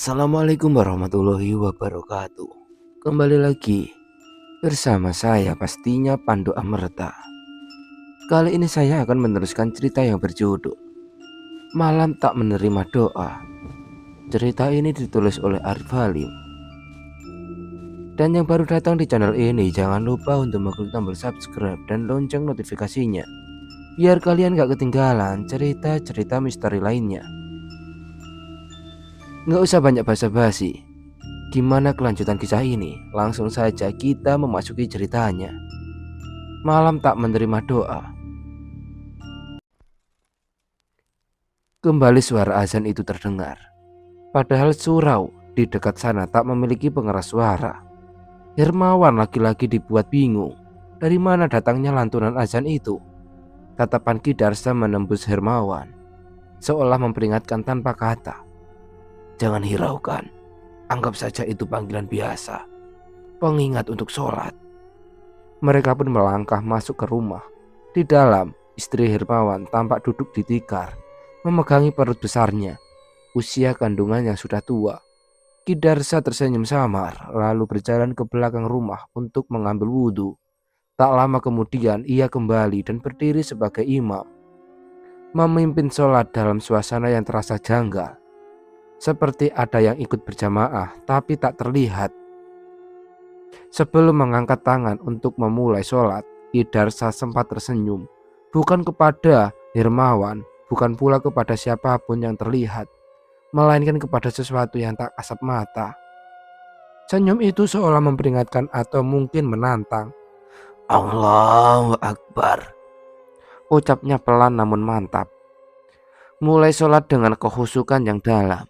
Assalamualaikum warahmatullahi wabarakatuh. Kembali lagi bersama saya pastinya Pandu Amerta. Kali ini saya akan meneruskan cerita yang berjudul Malam Tak Menerima Doa. Cerita ini ditulis oleh Arif Halim. Dan yang baru datang di channel ini, jangan lupa untuk mengklik tombol subscribe dan lonceng notifikasinya, biar kalian gak ketinggalan cerita-cerita misteri lainnya. Nggak usah banyak basa-basi. Gimana kelanjutan kisah ini? Langsung saja kita memasuki ceritanya. Malam tak menerima doa. Kembali suara azan itu terdengar. Padahal surau di dekat sana tak memiliki pengeras suara. Hermawan lagi-lagi dibuat bingung. Dari mana datangnya lantunan azan itu? Tatapan Ki Darsa menembus Hermawan, seolah memperingatkan tanpa kata. Jangan hiraukan, anggap saja itu panggilan biasa, pengingat untuk sholat. Mereka pun melangkah masuk ke rumah. Di dalam, istri Hermawan tampak duduk di tikar, memegangi perut besarnya, usia kandungan yang sudah tua. Ki Darsa tersenyum samar, lalu berjalan ke belakang rumah untuk mengambil wudhu. Tak lama kemudian ia kembali dan berdiri sebagai imam, memimpin sholat dalam suasana yang terasa janggal. Seperti ada yang ikut berjamaah tapi tak terlihat. Sebelum mengangkat tangan untuk memulai sholat, Ki Darsa sempat tersenyum. Bukan kepada Hermawan, bukan pula kepada siapapun yang terlihat, melainkan kepada sesuatu yang tak kasat mata. Senyum itu seolah memperingatkan atau mungkin menantang. Allahu Akbar, ucapnya pelan namun mantap. Mulai sholat dengan kehusukan yang dalam.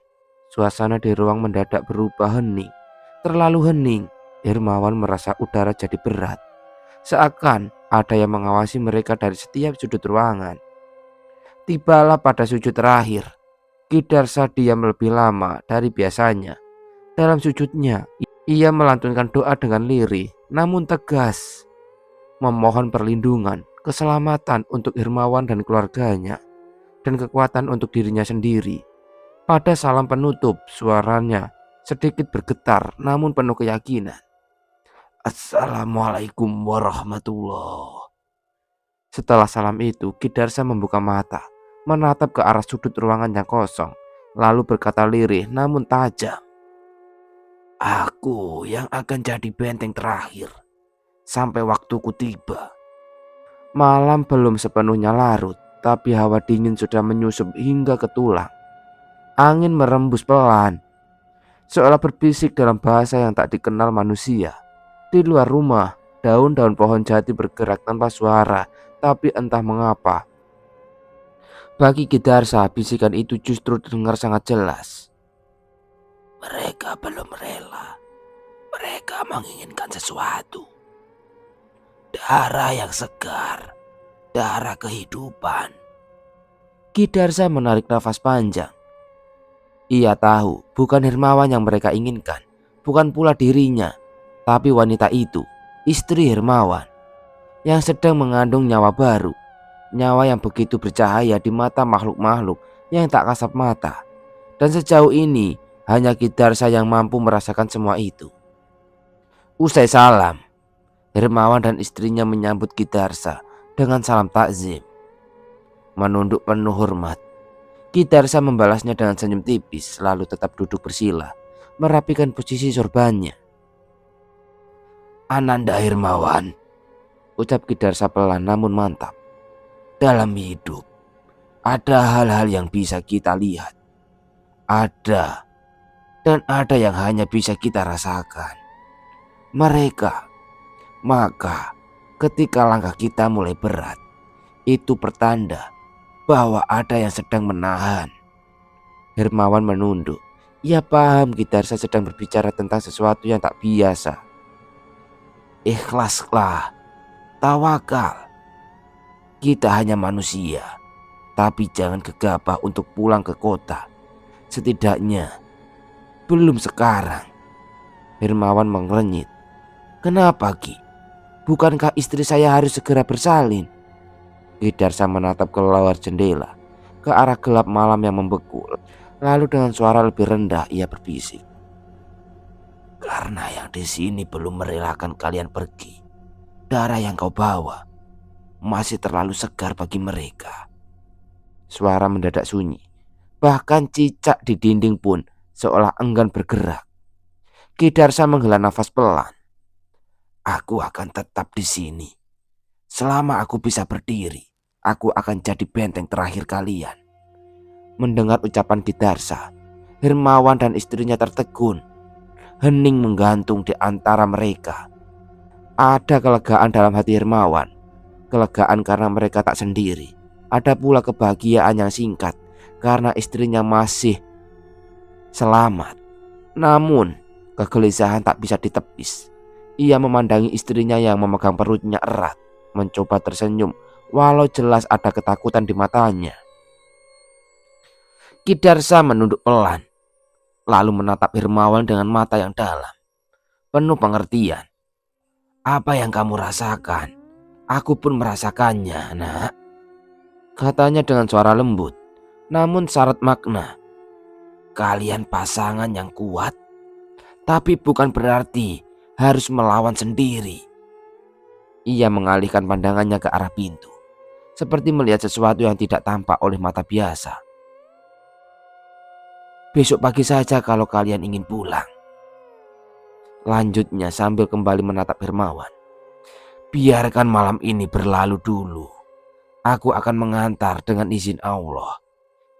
Suasana di ruang mendadak berubah hening. Terlalu hening. Hermawan merasa udara jadi berat. Seakan ada yang mengawasi mereka dari setiap sudut ruangan. Tibalah pada sujud terakhir. Ki Darsa diam lebih lama dari biasanya. Dalam sujudnya, ia melantunkan doa dengan lirih namun tegas, memohon perlindungan, keselamatan untuk Hermawan dan keluarganya, dan kekuatan untuk dirinya sendiri. Pada salam penutup, suaranya sedikit bergetar namun penuh keyakinan. Assalamualaikum warahmatullahi. Setelah salam itu, Ki Darsa membuka mata, menatap ke arah sudut ruangan yang kosong, lalu berkata lirih namun tajam. Aku yang akan jadi benteng terakhir sampai waktuku tiba. Malam belum sepenuhnya larut, tapi hawa dingin sudah menyusup hingga ke tulang. Angin merembus pelan, seolah berbisik dalam bahasa yang tak dikenal manusia. Di luar rumah, daun-daun pohon jati bergerak tanpa suara, tapi entah mengapa, bagi Ki Darsa bisikan itu justru terdengar sangat jelas. Mereka belum rela. Mereka menginginkan sesuatu. Darah yang segar, darah kehidupan. Ki Darsa menarik nafas panjang. Ia tahu bukan Hermawan yang mereka inginkan, bukan pula dirinya, tapi wanita itu, istri Hermawan, yang sedang mengandung nyawa baru, nyawa yang begitu bercahaya di mata makhluk-makhluk yang tak kasat mata. Dan sejauh ini hanya Ki Darsa yang mampu merasakan semua itu. Usai salam, Hermawan dan istrinya menyambut Ki Darsa dengan salam takzim. Menunduk penuh hormat, Ki Darsa membalasnya dengan senyum tipis, lalu tetap duduk bersila, merapikan posisi sorbannya. Ananda Hermawan, ucap Ki Darsa pelan namun mantap. Dalam hidup, ada hal-hal yang bisa kita lihat. Ada, dan ada yang hanya bisa kita rasakan. Maka ketika langkah kita mulai berat, itu pertanda bahwa ada yang sedang menahan. Hermawan menunduk. Ia paham Ki Darsa sedang berbicara tentang sesuatu yang tak biasa. Ikhlaslah, tawakal. Kita hanya manusia, tapi jangan gegabah untuk pulang ke kota. Setidaknya belum sekarang. Hermawan mengernyit. Kenapa Ki? Bukankah istri saya harus segera bersalin? Ki Darsa menatap ke luar jendela, ke arah gelap malam yang membeku. Lalu dengan suara lebih rendah ia berbisik, "Karena yang di sini belum merelakan kalian pergi. Darah yang kau bawa masih terlalu segar bagi mereka." Suara mendadak sunyi. Bahkan cicak di dinding pun seolah enggan bergerak. Ki Darsa menghela nafas pelan. "Aku akan tetap di sini. Selama aku bisa berdiri, aku akan jadi benteng terakhir kalian." Mendengar ucapan Ki Darsa, Hermawan dan istrinya tertegun. Hening menggantung di antara mereka. Ada kelegaan dalam hati Hermawan. Kelegaan karena mereka tak sendiri. Ada pula kebahagiaan yang singkat karena istrinya masih selamat. Namun kegelisahan tak bisa ditepis. Ia memandangi istrinya yang memegang perutnya erat, mencoba tersenyum walau jelas ada ketakutan di matanya. Ki Darsa menunduk pelan, lalu menatap Hermawan dengan mata yang dalam, penuh pengertian. "Apa yang kamu rasakan, aku pun merasakannya, nak," katanya dengan suara lembut, namun syarat makna. "Kalian pasangan yang kuat, tapi bukan berarti harus melawan sendiri." Ia mengalihkan pandangannya ke arah pintu, seperti melihat sesuatu yang tidak tampak oleh mata biasa. "Besok pagi saja kalau kalian ingin pulang," lanjutnya sambil kembali menatap Hermawan. "Biarkan malam ini berlalu dulu. Aku akan mengantar dengan izin Allah.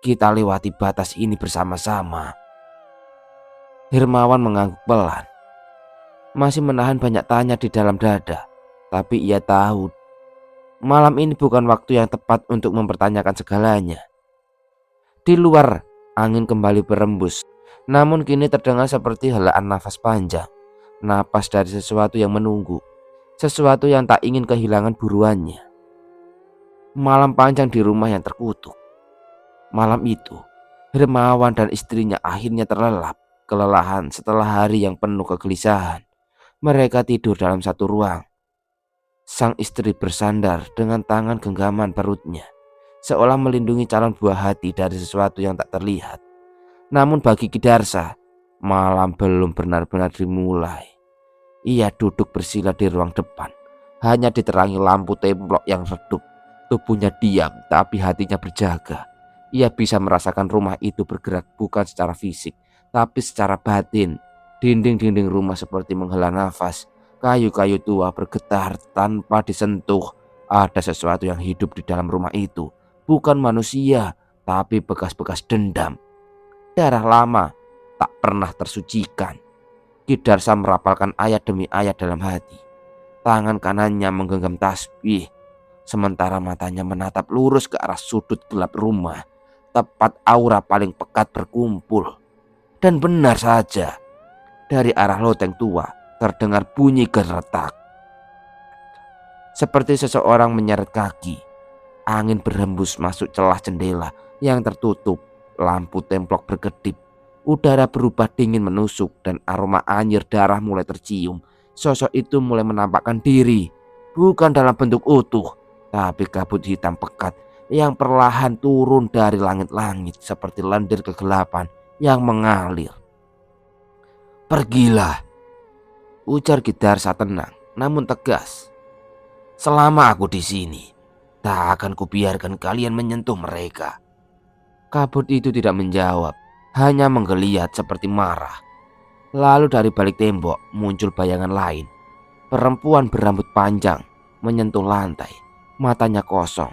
Kita lewati batas ini bersama-sama." Hermawan mengangguk pelan, masih menahan banyak tanya di dalam dada. Tapi ia tahu malam ini bukan waktu yang tepat untuk mempertanyakan segalanya. Di luar, angin kembali berembus, namun kini terdengar seperti helaan nafas panjang, napas dari sesuatu yang menunggu, sesuatu yang tak ingin kehilangan buruannya. Malam panjang di rumah yang terkutuk. Malam itu, Hermawan dan istrinya akhirnya terlelap, kelelahan setelah hari yang penuh kegelisahan. Mereka tidur dalam satu ruang. Sang istri bersandar dengan tangan genggaman perutnya, seolah melindungi calon buah hati dari sesuatu yang tak terlihat. Namun bagi Ki Darsa, malam belum benar-benar dimulai. Ia duduk bersila di ruang depan, hanya diterangi lampu templok yang redup. Tubuhnya diam, tapi hatinya berjaga. Ia bisa merasakan rumah itu bergerak bukan secara fisik, tapi secara batin. Dinding-dinding rumah seperti menghela nafas. Kayu-kayu tua bergetar tanpa disentuh. Ada sesuatu yang hidup di dalam rumah itu. Bukan manusia, tapi bekas-bekas dendam. Darah lama tak pernah tersucikan. Ki Darsa merapalkan ayat demi ayat dalam hati. Tangan kanannya menggenggam tasbih, sementara matanya menatap lurus ke arah sudut gelap rumah, tepat aura paling pekat berkumpul. Dan benar saja, dari arah loteng tua terdengar bunyi geretak. Seperti seseorang menyeret kaki. Angin berhembus masuk celah jendela yang tertutup. Lampu templok berkedip. Udara berubah dingin menusuk dan aroma anyir darah mulai tercium. Sosok itu mulai menampakkan diri, bukan dalam bentuk utuh, tapi kabut hitam pekat yang perlahan turun dari langit-langit seperti lendir kegelapan yang mengalir. "Pergilah," ujar Ki Darsa tenang namun tegas. "Selama aku di sini, tak akan kubiarkan kalian menyentuh mereka." Kabut itu tidak menjawab, hanya menggeliat seperti marah. Lalu dari balik tembok muncul bayangan lain. Perempuan berambut panjang menyentuh lantai, matanya kosong.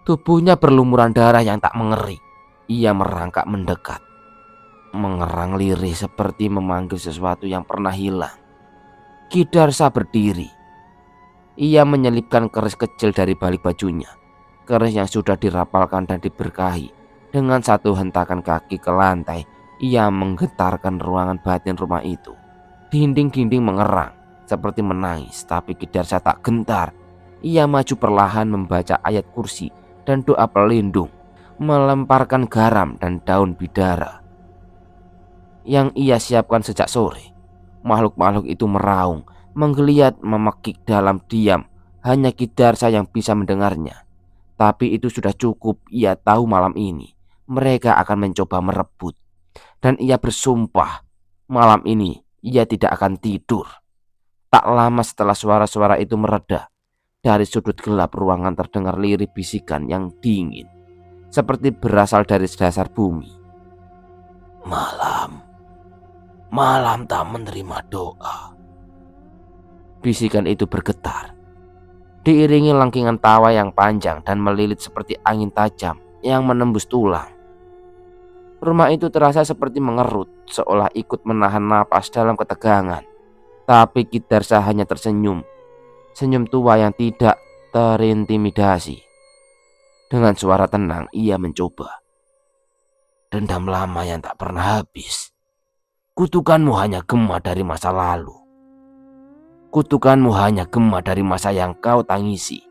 Tubuhnya berlumuran darah yang tak mengeri. Ia merangkak mendekat, mengerang lirih seperti memanggil sesuatu yang pernah hilang. Ki Darsa berdiri. Ia menyelipkan keris kecil dari balik bajunya. Keris yang sudah dirapalkan dan diberkahi. Dengan satu hentakan kaki ke lantai, ia menggetarkan ruangan batin rumah itu. Dinding-dinding mengerang seperti menangis, tapi Ki Darsa tak gentar. Ia maju perlahan membaca ayat kursi dan doa pelindung, melemparkan garam dan daun bidara yang ia siapkan sejak sore. Makhluk-makhluk itu meraung, menggeliat, memekik dalam diam. Hanya Ki Darsa yang bisa mendengarnya. Tapi itu sudah cukup. Ia tahu malam ini mereka akan mencoba merebut. Dan ia bersumpah malam ini ia tidak akan tidur. Tak lama setelah suara-suara itu mereda, dari sudut gelap ruangan terdengar lirih bisikan yang dingin, seperti berasal dari dasar bumi. Malam tak menerima doa. Bisikan itu bergetar, diiringi langkingan tawa yang panjang dan melilit seperti angin tajam yang menembus tulang. Rumah itu terasa seperti mengerut, seolah ikut menahan napas dalam ketegangan. Tapi Ki Darsa hanya tersenyum, senyum tua yang tidak terintimidasi. Dengan suara tenang ia mencoba. Dendam lama yang tak pernah habis. Kutukanmu hanya gema dari masa lalu. Kutukanmu hanya gema dari masa yang kau tangisi.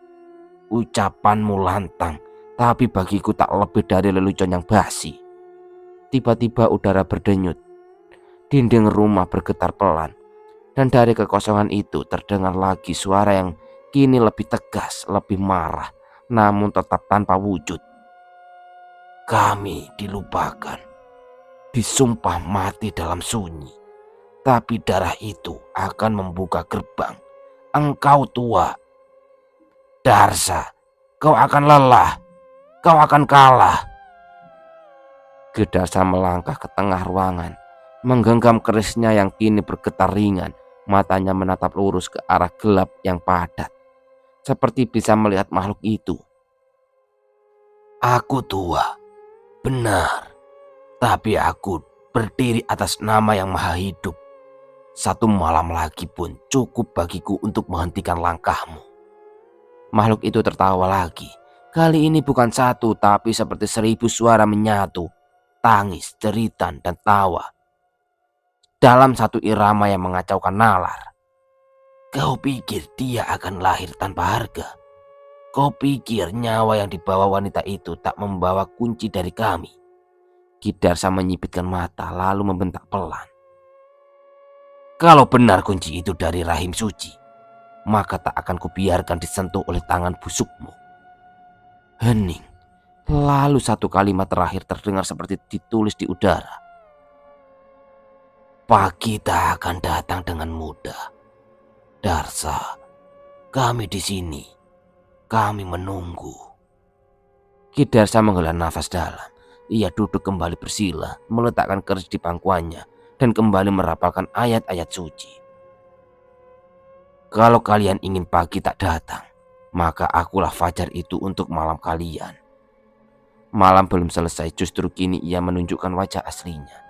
Ucapanmu lantang, tapi bagiku tak lebih dari lelucon yang basi. Tiba-tiba udara berdenyut. Dinding rumah bergetar pelan. Dan dari kekosongan itu terdengar lagi suara yang kini lebih tegas, lebih marah, namun tetap tanpa wujud. Kami dilupakan, disumpah mati dalam sunyi. Tapi darah itu akan membuka gerbang. Engkau tua. Darsa, kau akan lelah. Kau akan kalah. Ki Darsa melangkah ke tengah ruangan, menggenggam kerisnya yang kini bergetar ringan. Matanya menatap lurus ke arah gelap yang padat, seperti bisa melihat makhluk itu. Aku tua, benar. Tapi aku berdiri atas nama yang maha hidup. Satu malam lagi pun cukup bagiku untuk menghentikan langkahmu. Makhluk itu tertawa lagi. Kali ini bukan satu, tapi seperti 1000 suara menyatu. Tangis, jeritan, dan tawa dalam satu irama yang mengacaukan nalar. Kau pikir dia akan lahir tanpa harga? Kau pikir nyawa yang dibawa wanita itu tak membawa kunci dari kami? Ki Darsa menyipitkan mata lalu membentak pelan. Kalau benar kunci itu dari rahim suci, maka tak akan kubiarkan disentuh oleh tangan busukmu. Hening. Lalu satu kalimat terakhir terdengar seperti ditulis di udara. Pagi tak akan datang dengan mudah. Darsa, kami di sini. Kami menunggu. Ki Darsa menghela nafas dalam. Ia duduk kembali bersila, meletakkan keris di pangkuannya, dan kembali merapalkan ayat-ayat suci. Kalau kalian ingin pagi tak datang, maka akulah fajar itu untuk malam kalian. Malam belum selesai, justru kini ia menunjukkan wajah aslinya.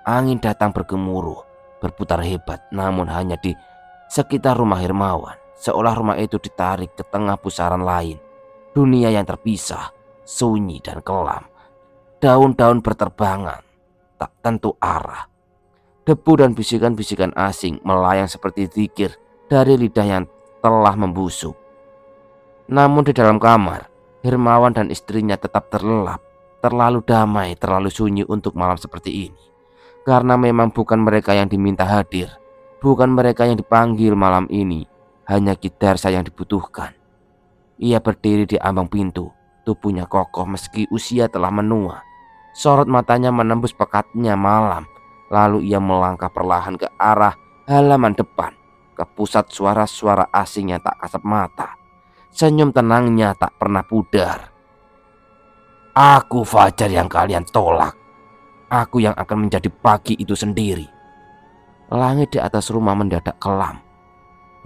Angin datang bergemuruh, berputar hebat, namun hanya di sekitar rumah Hermawan. Seolah rumah itu ditarik ke tengah pusaran lain. Dunia yang terpisah, sunyi dan kelam. Daun-daun berterbangan, tak tentu arah. Debu dan bisikan-bisikan asing melayang seperti zikir dari lidah yang telah membusuk. Namun di dalam kamar, Hermawan dan istrinya tetap terlelap. Terlalu damai, terlalu sunyi untuk malam seperti ini. Karena memang bukan mereka yang diminta hadir, bukan mereka yang dipanggil malam ini, hanya Ki Darsa yang dibutuhkan. Ia berdiri di ambang pintu, tubuhnya kokoh meski usia telah menua. Sorot matanya menembus pekatnya malam, lalu ia melangkah perlahan ke arah halaman depan, ke pusat suara-suara asing yang tak kasat mata. Senyum tenangnya tak pernah pudar. Aku fajar yang kalian tolak. Aku yang akan menjadi pagi itu sendiri. Langit di atas rumah mendadak kelam.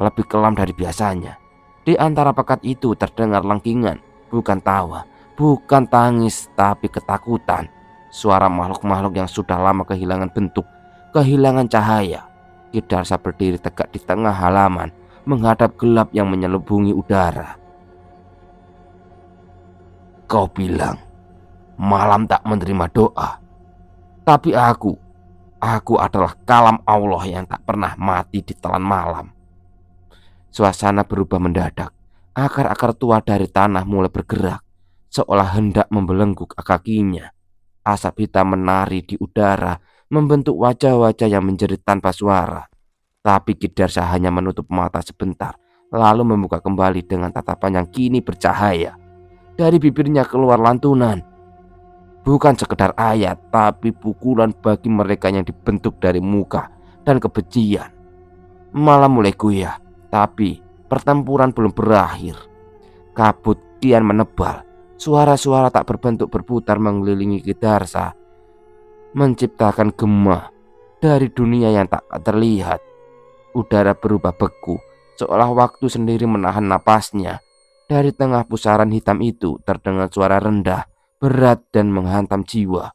Lebih kelam dari biasanya. Di antara pekat itu terdengar lengkingan. Bukan tawa, bukan tangis, tapi ketakutan. Suara makhluk-makhluk yang sudah lama kehilangan bentuk, kehilangan cahaya. Ki Darsa berdiri tegak di tengah halaman, menghadap gelap yang menyelubungi udara. Kau bilang malam tak menerima doa. Tapi aku adalah kalam Allah yang tak pernah mati di telan malam. Suasana berubah mendadak. Akar-akar tua dari tanah mulai bergerak, seolah hendak membelenggu kakinya. Asap hitam menari di udara, membentuk wajah-wajah yang menjerit tanpa suara. Tapi Ki Darsa hanya menutup mata sebentar, lalu membuka kembali dengan tatapan yang kini bercahaya. Dari bibirnya keluar lantunan. bukan sekedar ayat, tapi pukulan bagi mereka yang dibentuk dari muka dan kebencian. Malam mulai goyah, tapi pertempuran belum berakhir. Kabut kian menebal, suara-suara tak berbentuk berputar mengelilingi Kidarsa, menciptakan gema dari dunia yang tak terlihat. Udara berubah beku, seolah waktu sendiri menahan napasnya. Dari tengah pusaran hitam itu terdengar suara rendah, berat dan menghantam jiwa.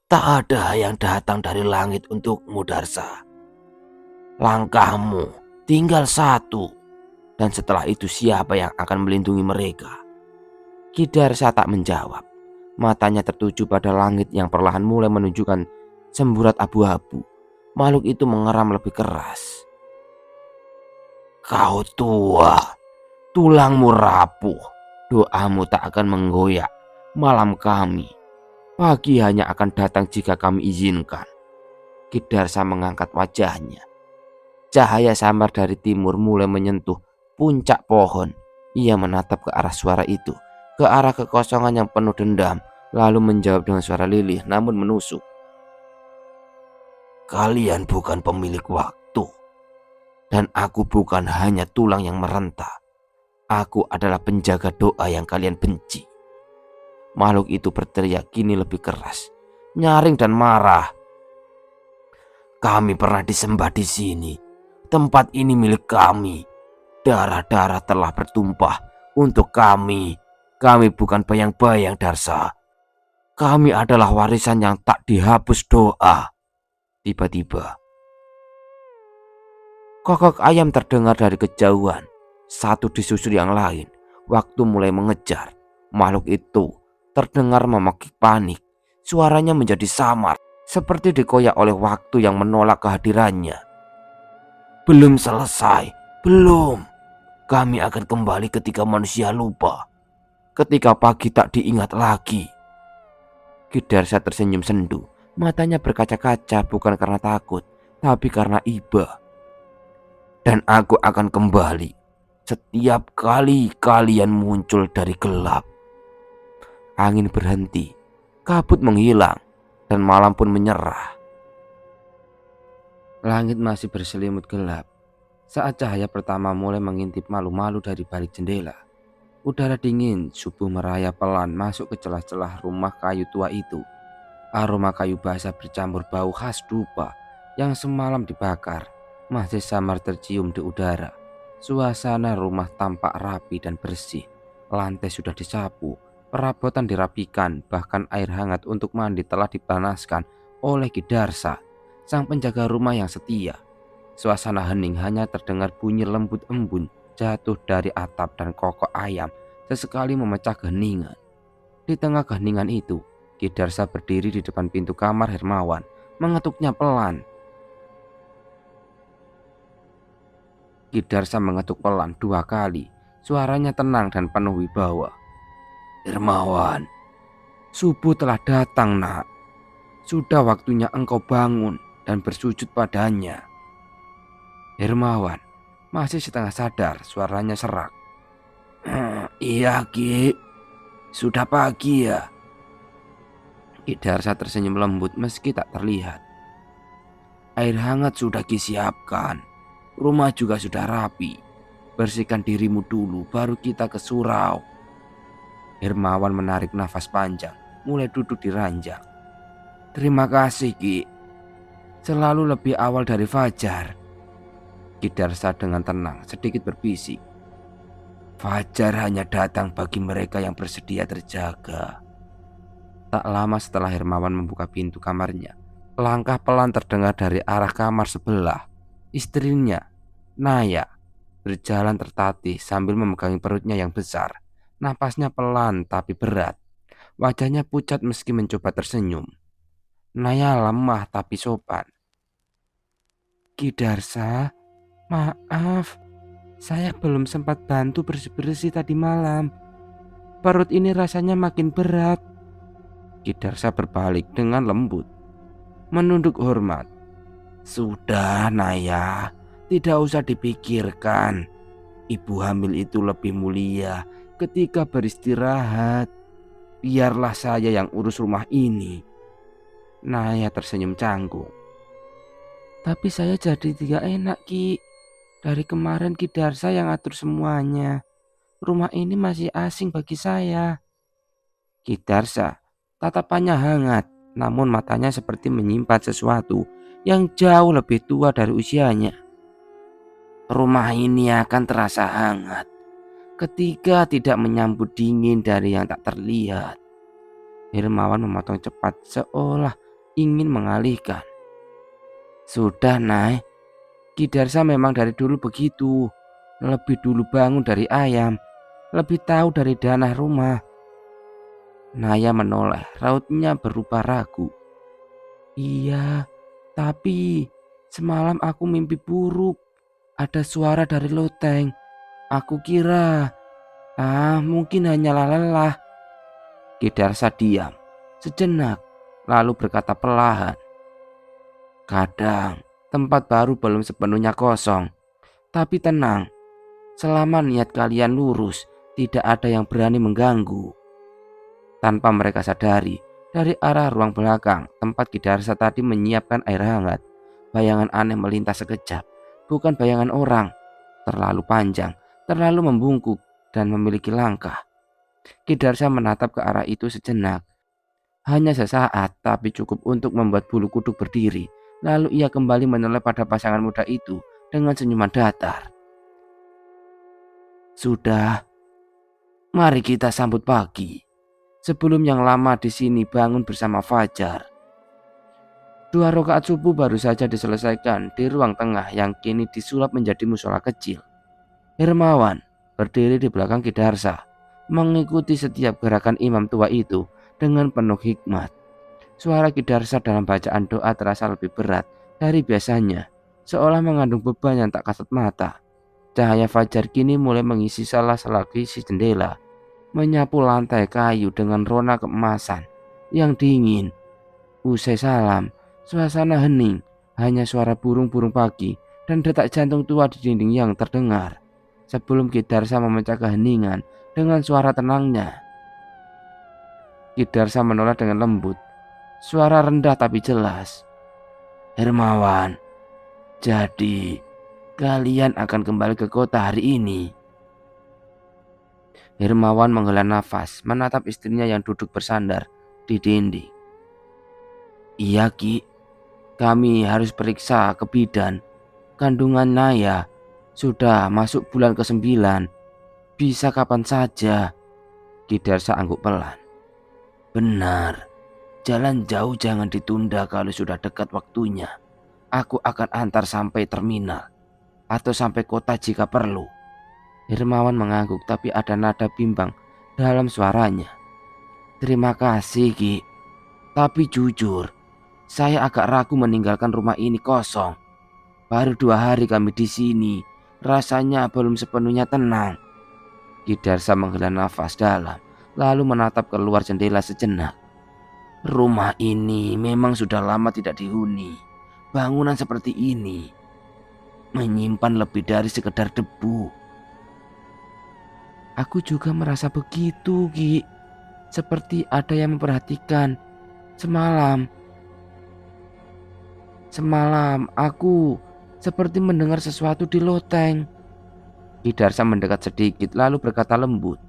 Tak ada yang datang dari langit untukmu, Darsa. Langkahmu tinggal satu. Dan setelah itu siapa yang akan melindungi mereka? Ki Darsa tak menjawab. Matanya tertuju pada langit yang perlahan mulai menunjukkan semburat abu-abu. Makhluk itu mengeram lebih keras. Kau tua, tulangmu rapuh, doamu tak akan menggoyak malam kami. Pagi hanya akan datang jika kami izinkan. Ki Darsa mengangkat wajahnya. Cahaya samar dari timur mulai menyentuh puncak pohon. Ia menatap ke arah suara itu, ke arah kekosongan yang penuh dendam, lalu menjawab dengan suara lirih namun menusuk. Kalian bukan pemilik waktu, dan aku bukan hanya tulang yang merentak. Aku adalah penjaga doa yang kalian benci. Makhluk itu berteriak kini lebih keras, nyaring dan marah. Kami pernah disembah di sini. Tempat ini milik kami. Darah-darah telah bertumpah untuk kami. Kami bukan bayang-bayang, Darsa. Kami adalah warisan yang tak dihapus doa. Tiba-tiba, kokok ayam terdengar dari kejauhan. Satu disusul yang lain. Waktu mulai mengejar. Makhluk itu terdengar memekik panik. Suaranya menjadi samar, seperti dikoyak oleh waktu yang menolak kehadirannya. Belum selesai, belum. Kami akan kembali ketika manusia lupa. Ketika pagi tak diingat lagi. Ki Darsa tersenyum sendu. Matanya berkaca-kaca bukan karena takut, tapi karena iba. Dan aku akan kembali setiap kali kalian muncul dari gelap. Angin berhenti, kabut menghilang, dan malam pun menyerah. Langit masih berselimut gelap saat cahaya pertama mulai mengintip malu-malu dari balik jendela. Udara dingin subuh merayap pelan masuk ke celah-celah rumah kayu tua itu. Aroma kayu basah bercampur bau khas dupa yang semalam dibakar masih samar tercium di udara. Suasana rumah tampak rapi dan bersih. Lantai sudah disapu, perabotan dirapikan, bahkan air hangat untuk mandi telah dipanaskan oleh Ki Darsa, sang penjaga rumah yang setia. Suasana hening, hanya terdengar bunyi lembut embun jatuh dari atap dan kokok ayam sesekali memecah keheningan. Di tengah keheningan itu, Ki Darsa berdiri di depan pintu kamar Hermawan, mengetuknya pelan. Ki Darsa mengetuk pelan 2 kali, suaranya tenang dan penuh wibawa. Hermawan, subuh telah datang, nak. Sudah waktunya engkau bangun dan bersujud padanya. Hermawan masih setengah sadar, suaranya serak. Iya, Ki. Sudah pagi ya. Ki Darsa tersenyum lembut meski tak terlihat. Air hangat sudah Ki siapkan. Rumah juga sudah rapi. Bersihkan dirimu dulu, baru kita ke surau. Hermawan menarik nafas panjang, mulai duduk di ranjang. Terima kasih, Ki. Selalu lebih awal dari fajar. Ki Darsa dengan tenang sedikit berbisik. Fajar hanya datang bagi mereka yang bersedia terjaga. Tak lama setelah Hermawan membuka pintu kamarnya, langkah pelan terdengar dari arah kamar sebelah. Istrinya, Naya, berjalan tertatih sambil memegangi perutnya yang besar. Napasnya pelan tapi berat. Wajahnya pucat meski mencoba tersenyum. Naya lemah tapi sopan. Ki Darsa, maaf, saya belum sempat bantu bersih-bersih tadi malam. Perut ini rasanya makin berat. Ki Darsa berbalik dengan lembut, menunduk hormat. Sudah, Naya, tidak usah dipikirkan. Ibu hamil itu lebih mulia ketika beristirahat. Biarlah saya yang urus rumah ini. Naya tersenyum canggung. Tapi saya jadi tidak enak, Ki. Dari kemarin Ki Darsa yang atur semuanya. Rumah ini masih asing bagi saya. Ki Darsa tatapannya hangat, namun matanya seperti menyimpan sesuatu yang jauh lebih tua dari usianya. Rumah ini akan terasa hangat ketika tidak menyambut dingin dari yang tak terlihat. Hermawan memotong cepat seolah ingin mengalihkan. Sudah, Nay. Ki Darsa memang dari dulu begitu. Lebih dulu bangun dari ayam, lebih tahu dari danah rumah. Naya menoleh, rautnya berupa ragu. Iya, tapi semalam aku mimpi buruk. Ada suara dari loteng. Aku kira, mungkin hanyalah lelah. Ki Darsa diam sejenak, lalu berkata perlahan. Kadang tempat baru belum sepenuhnya kosong. Tapi tenang, selama niat kalian lurus, tidak ada yang berani mengganggu. Tanpa mereka sadari, dari arah ruang belakang tempat Ki Darsa tadi menyiapkan air hangat, bayangan aneh melintas sekejap. Bukan bayangan orang, terlalu panjang, terlalu membungkuk, dan memiliki langkah. Ki Darsa menatap ke arah itu sejenak. Hanya sesaat, tapi cukup untuk membuat bulu kuduk berdiri. Lalu ia kembali menoleh pada pasangan muda itu dengan senyuman datar. Sudah, mari kita sambut pagi. Sebelum yang lama di sini bangun bersama fajar. 2 rakaat subuh baru saja diselesaikan di ruang tengah yang kini disulap menjadi musola kecil. Hermawan berdiri di belakang Ki Darsa, mengikuti setiap gerakan imam tua itu dengan penuh hikmat. Suara Ki Darsa dalam bacaan doa terasa lebih berat dari biasanya, seolah mengandung beban yang tak kasat mata. Cahaya fajar kini mulai mengisi salah-salah sisi jendela, menyapu lantai kayu dengan rona keemasan yang dingin. Usai salam, suasana hening, hanya suara burung-burung pagi dan detak jantung tua di dinding yang terdengar. Sebelum Ki Darsa memecah keheningan dengan suara tenangnya. Ki Darsa menoleh dengan lembut. Suara rendah tapi jelas. Hermawan, jadi kalian akan kembali ke kota hari ini. Hermawan menghela nafas, menatap istrinya yang duduk bersandar di dinding. Iya, Ki, kami harus periksa ke bidan. Kandungan Naya sudah masuk bulan ke-9. Bisa kapan saja. Ki Darsa angguk pelan. Benar. Jalan jauh jangan ditunda kalau sudah dekat waktunya. Aku akan antar sampai terminal atau sampai kota jika perlu. Hermawan mengangguk tapi ada nada bimbang dalam suaranya. Terima kasih, Ki. Tapi jujur, saya agak ragu meninggalkan rumah ini kosong. Baru 2 hari kami di sini, rasanya belum sepenuhnya tenang. Ki Darsa menghela nafas dalam, lalu menatap keluar jendela sejenak. Rumah ini memang sudah lama tidak dihuni. Bangunan seperti ini menyimpan lebih dari sekedar debu. Aku juga merasa begitu, Ki. Seperti ada yang memperhatikan. Semalam aku seperti mendengar sesuatu di loteng. Ki Darsa mendekat sedikit lalu berkata lembut.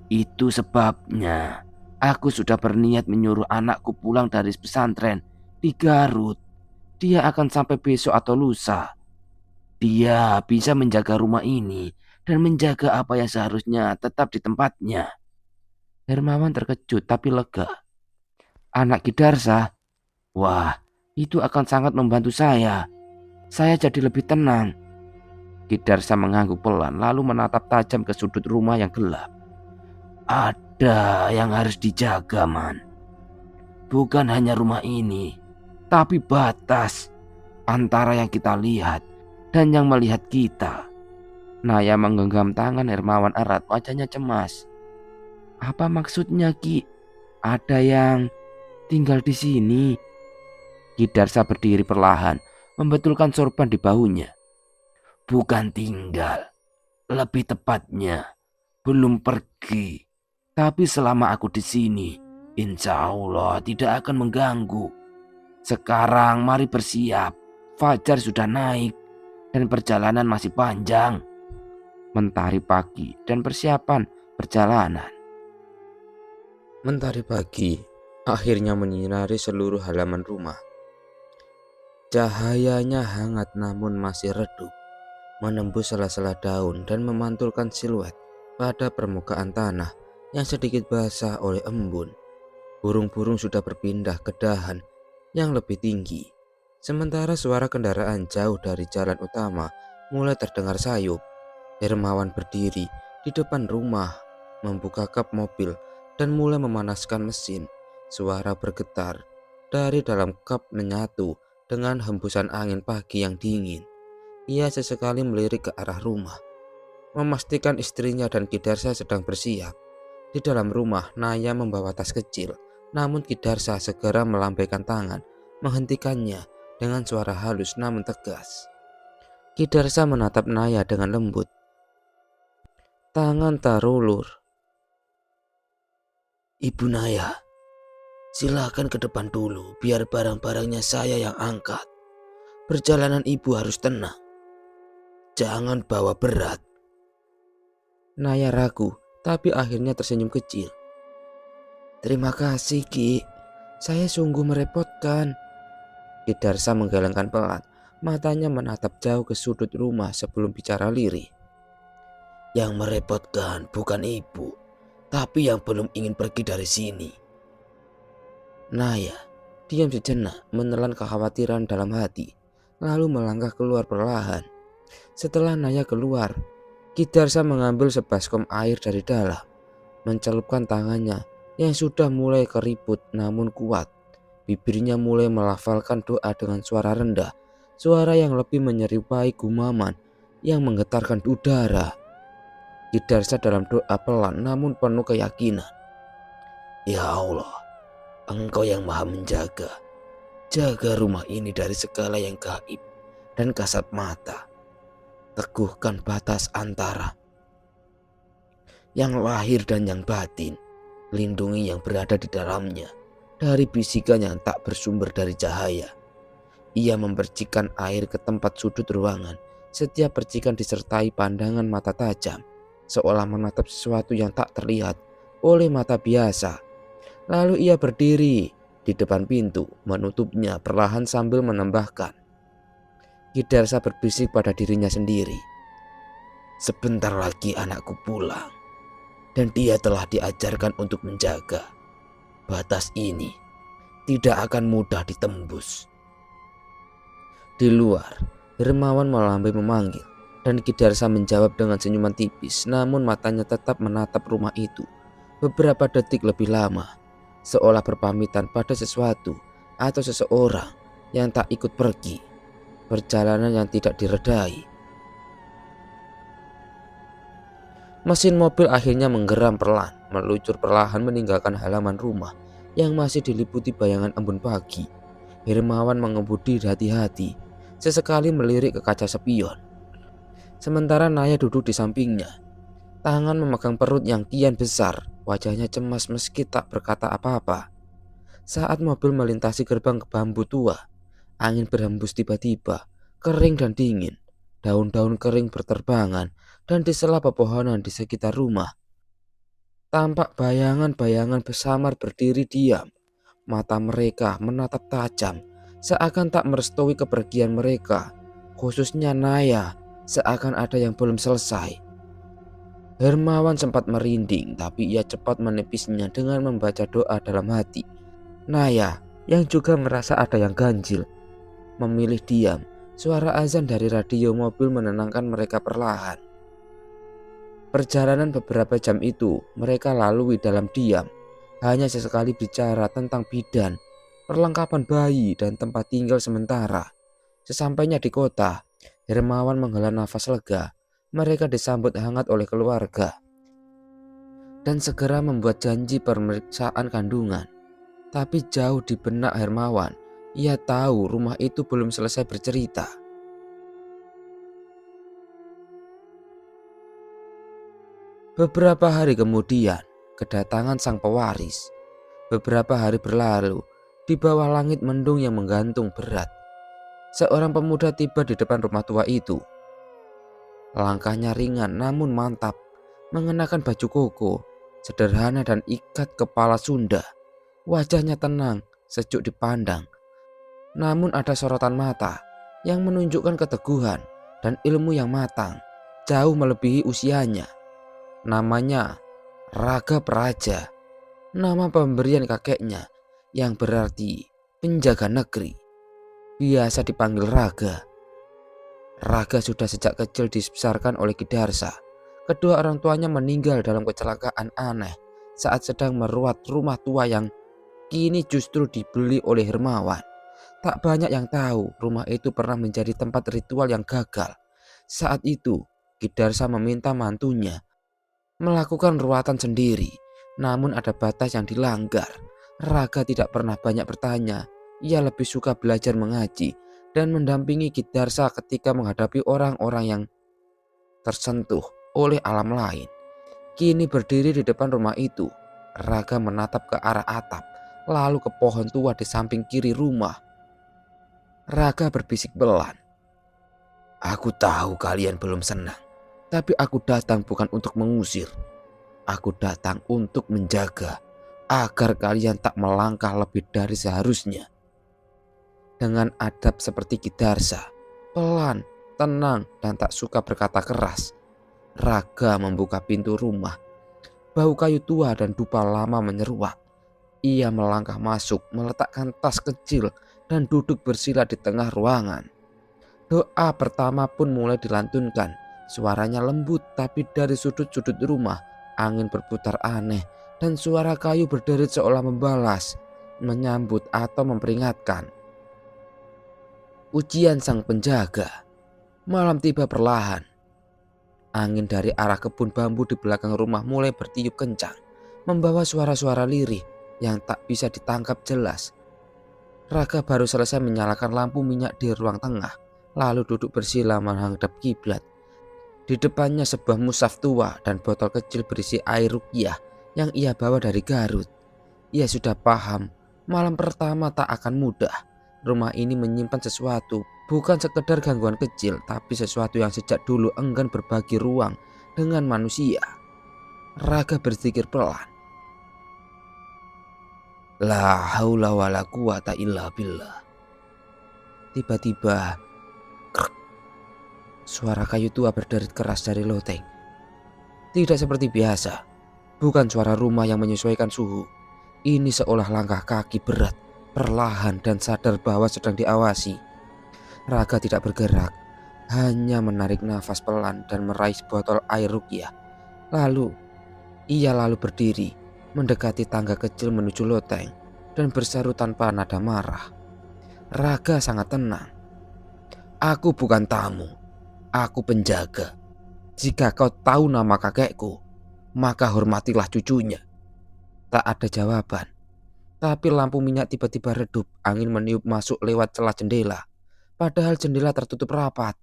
Itu sebabnya aku sudah berniat menyuruh anakku pulang dari pesantren di Garut. Dia akan sampai besok atau lusa. Dia bisa menjaga rumah ini dan menjaga apa yang seharusnya tetap di tempatnya. Hermawan terkejut tapi lega. Anak Ki Darsa? Wah, itu akan sangat membantu saya. Saya jadi lebih tenang. Ki Darsa mengangguk pelan lalu menatap tajam ke sudut rumah yang gelap. Ada yang harus dijaga, Man. Bukan hanya rumah ini, tapi batas antara yang kita lihat dan yang melihat kita. Naya menggenggam tangan Hermawan erat, wajahnya cemas. Apa maksudnya, Ki? Ada yang tinggal di sini? Ki Darsa berdiri perlahan, membetulkan sorban di bahunya. Bukan tinggal, lebih tepatnya belum pergi. Tapi selama aku di sini, insya Allah tidak akan mengganggu. Sekarang mari bersiap. Fajar sudah naik dan perjalanan masih panjang. Mentari pagi dan persiapan perjalanan. Mentari pagi akhirnya menyinari seluruh halaman rumah. Cahayanya hangat namun masih redup, menembus sela-sela daun dan memantulkan siluet pada permukaan tanah yang sedikit basah oleh embun. Burung-burung sudah berpindah ke dahan yang lebih tinggi. Sementara suara kendaraan jauh dari jalan utama mulai terdengar sayup. Hermawan berdiri di depan rumah, membuka kap mobil dan mulai memanaskan mesin. Suara bergetar dari dalam kap menyatu dengan hembusan angin pagi yang dingin. Ia sesekali melirik ke arah rumah, memastikan istrinya dan Kidarsa sedang bersiap. Di dalam rumah, Naya membawa tas kecil, namun Kidarsa segera melambaikan tangan, menghentikannya dengan suara halus namun tegas. Kidarsa menatap Naya dengan lembut. Tangan terulur. "Ibu Naya, silakan ke depan dulu, biar barang-barangnya saya yang angkat. Perjalanan ibu harus tenang. Jangan bawa berat." Naya ragu, tapi akhirnya tersenyum kecil. "Terima kasih, Ki. Saya sungguh merepotkan." Kidarsa menggelengkan pelan, matanya menatap jauh ke sudut rumah sebelum bicara lirih. "Yang merepotkan bukan ibu, tapi yang belum ingin pergi dari sini." Naya diam sejenak, menelan kekhawatiran dalam hati, lalu melangkah keluar perlahan. Setelah Naya keluar, Kidarsa mengambil sebaskom air dari dalam, mencelupkan tangannya yang sudah mulai keriput namun kuat. Bibirnya mulai melafalkan doa dengan suara rendah, suara yang lebih menyerupai gumaman yang menggetarkan udara. Kidarsa dalam doa pelan namun penuh keyakinan. "Ya Allah, Engkau yang maha menjaga. Jaga rumah ini dari segala yang gaib dan kasat mata. Teguhkan batas antara yang lahir dan yang batin. Lindungi yang berada di dalamnya dari bisikan yang tak bersumber dari cahaya." Ia mempercikan air ke tempat sudut ruangan. Setiap percikan disertai pandangan mata tajam, seolah menatap sesuatu yang tak terlihat oleh mata biasa. Lalu ia berdiri di depan pintu, menutupnya perlahan sambil menambahkan. Kidarsa berbisik pada dirinya sendiri. "Sebentar lagi anakku pulang, dan dia telah diajarkan untuk menjaga. Batas ini tidak akan mudah ditembus." Di luar, Hermawan melambai memanggil, dan Kidarsa menjawab dengan senyuman tipis, namun matanya tetap menatap rumah itu beberapa detik lebih lama, seolah berpamitan pada sesuatu atau seseorang yang tak ikut pergi. Perjalanan yang tidak diredai. Mesin mobil akhirnya menggeram perlahan, meluncur perlahan meninggalkan halaman rumah yang masih diliputi bayangan embun pagi. Hermawan mengemudi hati-hati, sesekali melirik ke kaca spion. Sementara Naya duduk di sampingnya, tangan memegang perut yang kian besar, wajahnya cemas meski tak berkata apa-apa. Saat mobil melintasi gerbang bambu tua, angin berhembus tiba-tiba, kering dan dingin. Daun-daun kering berterbangan, dan di sela pepohonan di sekitar rumah tampak bayangan-bayangan besamar berdiri diam. Mata mereka menatap tajam, seakan tak merestui kepergian mereka, khususnya Naya, seakan ada yang belum selesai. Hermawan sempat merinding, tapi ia cepat menepisnya dengan membaca doa dalam hati. Naya, yang juga merasa ada yang ganjil, memilih diam. Suara azan dari radio mobil menenangkan mereka perlahan. Perjalanan beberapa jam itu mereka lalui dalam diam, hanya sesekali bicara tentang bidan, perlengkapan bayi, dan tempat tinggal sementara. Sesampainya di kota, Hermawan menghela nafas lega. Mereka disambut hangat oleh keluarga dan segera membuat janji pemeriksaan kandungan. Tapi jauh di benak Hermawan, ia tahu rumah itu belum selesai bercerita. Beberapa hari kemudian, kedatangan sang pewaris. Beberapa hari berlalu, di bawah langit mendung yang menggantung berat, seorang pemuda tiba di depan rumah tua itu. Langkahnya ringan namun mantap, mengenakan baju koko, sederhana dan ikat kepala Sunda. Wajahnya tenang, sejuk dipandang. Namun ada sorotan mata yang menunjukkan keteguhan dan ilmu yang matang, jauh melebihi usianya. Namanya Raga Praja, nama pemberian kakeknya yang berarti penjaga negeri. Biasa dipanggil Raga. Raga sudah sejak kecil dibesarkan oleh Ki Darsa. Kedua orang tuanya meninggal dalam kecelakaan aneh saat sedang merawat rumah tua yang kini justru dibeli oleh Hermawan. Tak banyak yang tahu rumah itu pernah menjadi tempat ritual yang gagal. Saat itu Ki Darsa meminta mantunya melakukan ruatan sendiri, namun ada batas yang dilanggar. Raga tidak pernah banyak bertanya. Ia lebih suka belajar mengaji dan mendampingi Ki Darsa ketika menghadapi orang-orang yang tersentuh oleh alam lain. Kini berdiri di depan rumah itu, Raga menatap ke arah atap, lalu ke pohon tua di samping kiri rumah. Raga berbisik pelan. "Aku tahu kalian belum senang, tapi aku datang bukan untuk mengusir. Aku datang untuk menjaga agar kalian tak melangkah lebih dari seharusnya." Dengan adab seperti Ki Darsa, pelan, tenang, dan tak suka berkata keras, Raga membuka pintu rumah. Bau kayu tua dan dupa lama menyeruak. Ia melangkah masuk, meletakkan tas kecil, dan duduk bersila di tengah ruangan. Doa pertama pun mulai dilantunkan. Suaranya lembut, tapi dari sudut-sudut rumah angin berputar aneh, dan suara kayu berderit seolah membalas, menyambut atau memperingatkan. Ujian sang penjaga. Malam tiba perlahan. Angin dari arah kebun bambu di belakang rumah mulai bertiup kencang, membawa suara-suara lirih yang tak bisa ditangkap jelas. Raga baru selesai menyalakan lampu minyak di ruang tengah, lalu duduk bersila menghadap kiblat. Di depannya sebuah mushaf tua dan botol kecil berisi air ruqyah yang ia bawa dari Garut. Ia sudah paham, malam pertama tak akan mudah. Rumah ini menyimpan sesuatu, bukan sekedar gangguan kecil, tapi sesuatu yang sejak dulu enggan berbagi ruang dengan manusia. Raga berpikir pelan. La haula wala quwata illa billah. Tiba-tiba, krek, suara kayu tua berderit keras dari loteng. Tidak seperti biasa, bukan suara rumah yang menyesuaikan suhu. Ini seolah langkah kaki berat, perlahan dan sadar bahwa sedang diawasi. Raga tidak bergerak, hanya menarik nafas pelan dan meraih botol air ruqyah. Ia lalu berdiri, mendekati tangga kecil menuju loteng dan berseru tanpa nada marah. Raga sangat tenang. "Aku bukan tamu, aku penjaga. Jika kau tahu nama kakekku, maka hormatilah cucunya." Tak ada jawaban. Tapi lampu minyak tiba-tiba redup, angin meniup masuk lewat celah jendela. Padahal jendela tertutup rapat.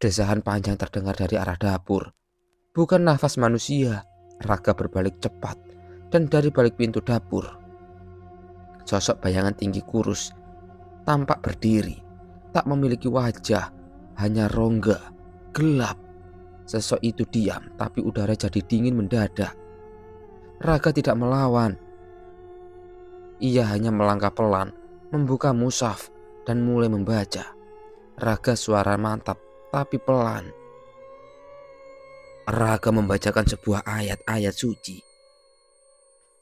Desahan panjang terdengar dari arah dapur. Bukan nafas manusia. Raga berbalik cepat, dan dari balik pintu dapur, sosok bayangan tinggi kurus tampak berdiri. Tak memiliki wajah, hanya rongga, gelap. Sosok itu diam, tapi udara jadi dingin mendadak. Raga tidak melawan. Ia hanya melangkah pelan, membuka mushaf dan mulai membaca. Raga suara mantap tapi pelan. Raga membacakan sebuah ayat-ayat suci.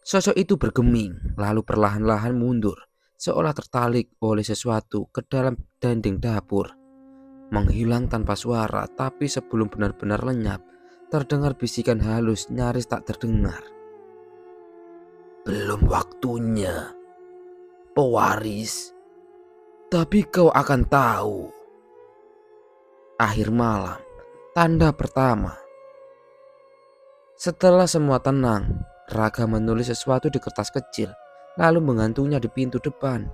Sosok itu bergeming, lalu perlahan-lahan mundur, seolah tertarik oleh sesuatu ke dalam dinding dapur. Menghilang tanpa suara, tapi sebelum benar-benar lenyap, terdengar bisikan halus nyaris tak terdengar. "Belum waktunya, pewaris. Tapi kau akan tahu." Akhir malam, tanda pertama. Setelah semua tenang, Raga menulis sesuatu di kertas kecil, lalu mengantungnya di pintu depan.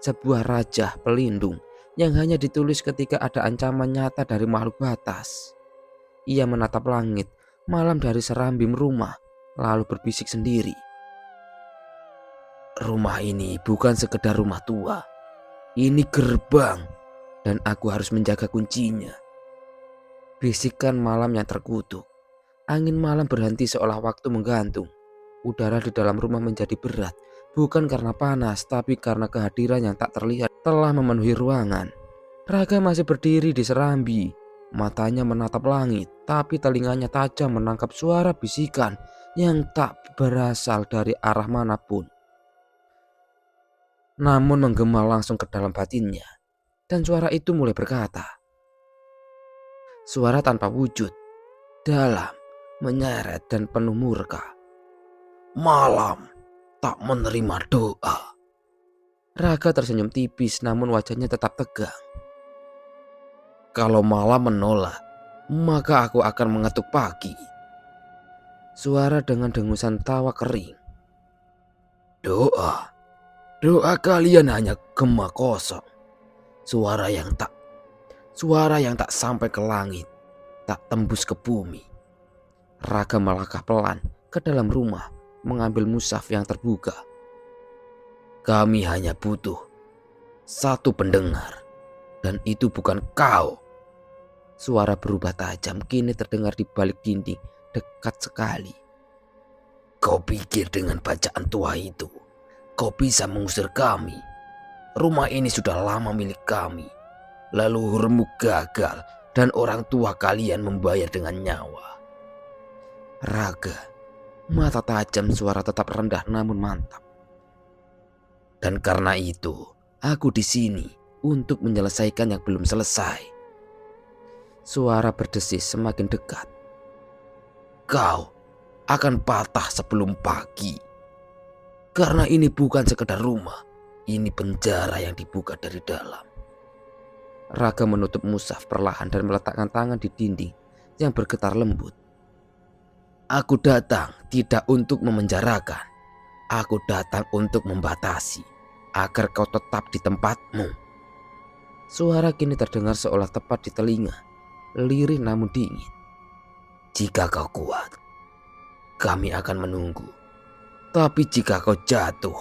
Sebuah rajah pelindung yang hanya ditulis ketika ada ancaman nyata dari makhluk batas. Ia menatap langit malam dari serambi rumah, lalu berbisik sendiri. Rumah ini bukan sekedar rumah tua. Ini gerbang, dan aku harus menjaga kuncinya. Bisikan malam yang terkutuk. Angin malam berhenti seolah waktu menggantung. Udara di dalam rumah menjadi berat, bukan karena panas, tapi karena kehadiran yang tak terlihat telah memenuhi ruangan. Raga masih berdiri di serambi, matanya menatap langit, tapi telinganya tajam menangkap suara bisikan yang tak berasal dari arah manapun. Namun menggema langsung ke dalam batinnya, dan suara itu mulai berkata. Suara tanpa wujud, dalam, menyeret dan penuh murka. Malam tak menerima doa. Raga tersenyum tipis, namun wajahnya tetap tegang. Kalau malam menolak, maka aku akan mengetuk pagi. Suara dengan dengusan tawa kering. Doa kalian hanya gema kosong. Suara yang tak sampai ke langit, tak tembus ke bumi. Raga melangkah pelan ke dalam rumah, mengambil mushaf yang terbuka. Kami hanya butuh satu pendengar, dan itu bukan kau. Suara berubah tajam, kini terdengar di balik dinding, dekat sekali. Kau pikir dengan bacaan tua itu, kau bisa mengusir kami? Rumah ini sudah lama milik kami. Leluhurmu gagal, dan orang tua kalian membayar dengan nyawa. Raga, mata tajam, suara tetap rendah namun mantap. Dan karena itu, aku di sini untuk menyelesaikan yang belum selesai. Suara berdesis semakin dekat. Kau akan patah sebelum pagi. Karena ini bukan sekedar rumah, ini penjara yang dibuka dari dalam. Raga menutup mushaf perlahan dan meletakkan tangan di dinding yang bergetar lembut. Aku datang tidak untuk memenjarakan. Aku datang untuk membatasi, agar kau tetap di tempatmu. Suara kini terdengar seolah tepat di telinga, lirih namun dingin. Jika kau kuat, kami akan menunggu. Tapi jika kau jatuh,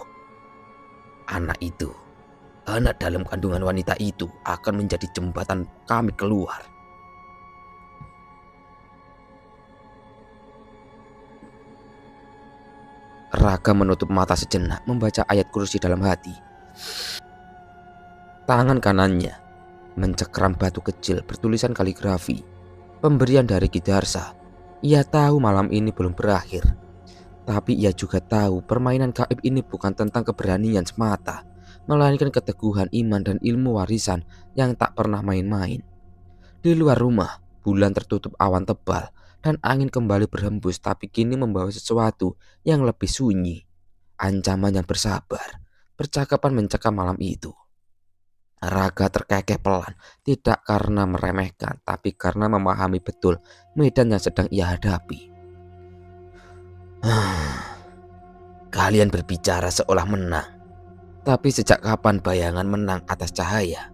anak dalam kandungan wanita itu akan menjadi jembatan kami keluar. Raga menutup mata sejenak, membaca ayat kursi dalam hati. Tangan kanannya mencekram batu kecil bertulisan kaligrafi, pemberian dari Ki Darsa. Ia tahu malam ini belum berakhir, tapi ia juga tahu permainan gaib ini bukan tentang keberanian semata, melainkan keteguhan iman dan ilmu warisan yang tak pernah main-main. Di luar rumah, bulan tertutup awan tebal dan angin kembali berhembus, tapi kini membawa sesuatu yang lebih sunyi. Ancaman yang bersabar, percakapan mencekam malam itu. Raga terkekeh pelan, tidak karena meremehkan, tapi karena memahami betul medan yang sedang ia hadapi. Kalian berbicara seolah menang, tapi sejak kapan bayangan menang atas cahaya?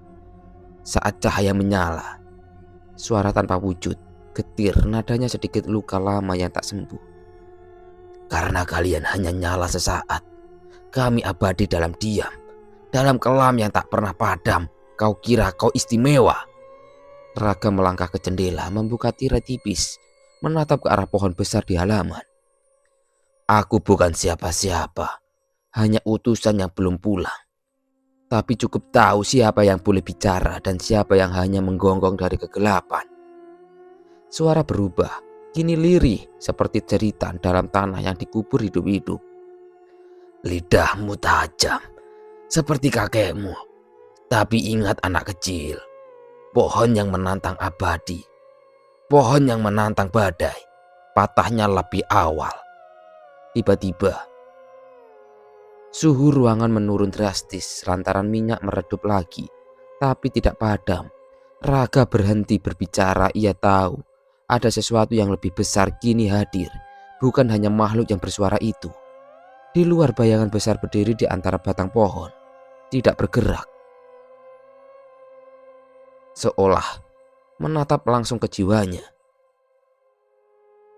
Saat cahaya menyala, suara tanpa wujud, getir, nadanya sedikit luka lama yang tak sembuh. Karena kalian hanya nyala sesaat, kami abadi dalam diam, dalam kelam yang tak pernah padam. Kau kira kau istimewa? Raga melangkah ke jendela, membuka tirai tipis, menatap ke arah pohon besar di halaman. Aku bukan siapa-siapa, hanya utusan yang belum pulang. Tapi cukup tahu siapa yang boleh bicara dan siapa yang hanya menggonggong dari kegelapan. Suara berubah, kini lirih seperti jeritan dalam tanah yang dikubur hidup-hidup. Lidahmu tajam seperti kakekmu, tapi ingat anak kecil, pohon yang menantang abadi, pohon yang menantang badai, patahnya lebih awal. Tiba-tiba, suhu ruangan menurun drastis lantaran minyak meredup lagi, tapi tidak padam. Raga berhenti berbicara, ia tahu ada sesuatu yang lebih besar kini hadir, bukan hanya makhluk yang bersuara itu. Di luar bayangan besar berdiri di antara batang pohon, tidak bergerak. Seolah menatap langsung ke jiwanya.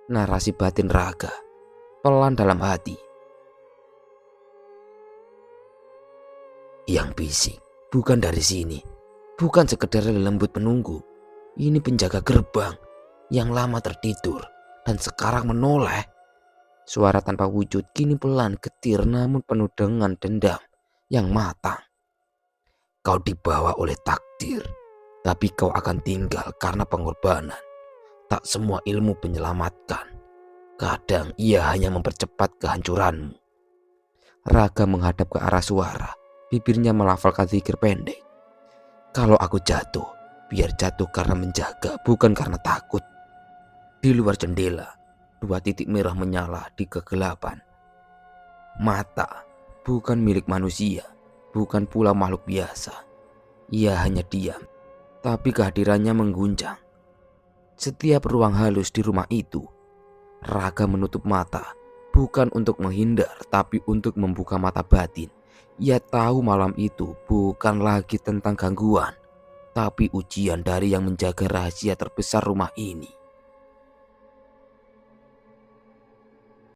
narasi batin Raga pelan dalam hati. Yang bisik bukan dari sini, bukan sekedar lembut penunggu. Ini penjaga gerbang yang lama tertidur dan sekarang menoleh. Suara tanpa wujud kini pelan, getir, namun penuh dengan dendam yang matang. Kau dibawa oleh takdir, tapi kau akan tinggal karena pengorbanan. Tak semua ilmu menyelamatkan. Kadang ia hanya mempercepat kehancuranmu. Raga menghadap ke arah suara, bibirnya melafalkan zikir pendek. Kalau aku jatuh, biar jatuh karena menjaga, bukan karena takut. Di luar jendela, 2 titik merah menyala di kegelapan. Mata bukan milik manusia, bukan pula makhluk biasa. Ia hanya diam, tapi kehadirannya mengguncang setiap ruang halus di rumah itu. Raga menutup mata, bukan untuk menghindar, tapi untuk membuka mata batin. Ia tahu malam itu bukan lagi tentang gangguan, tapi ujian dari yang menjaga rahasia terbesar rumah ini.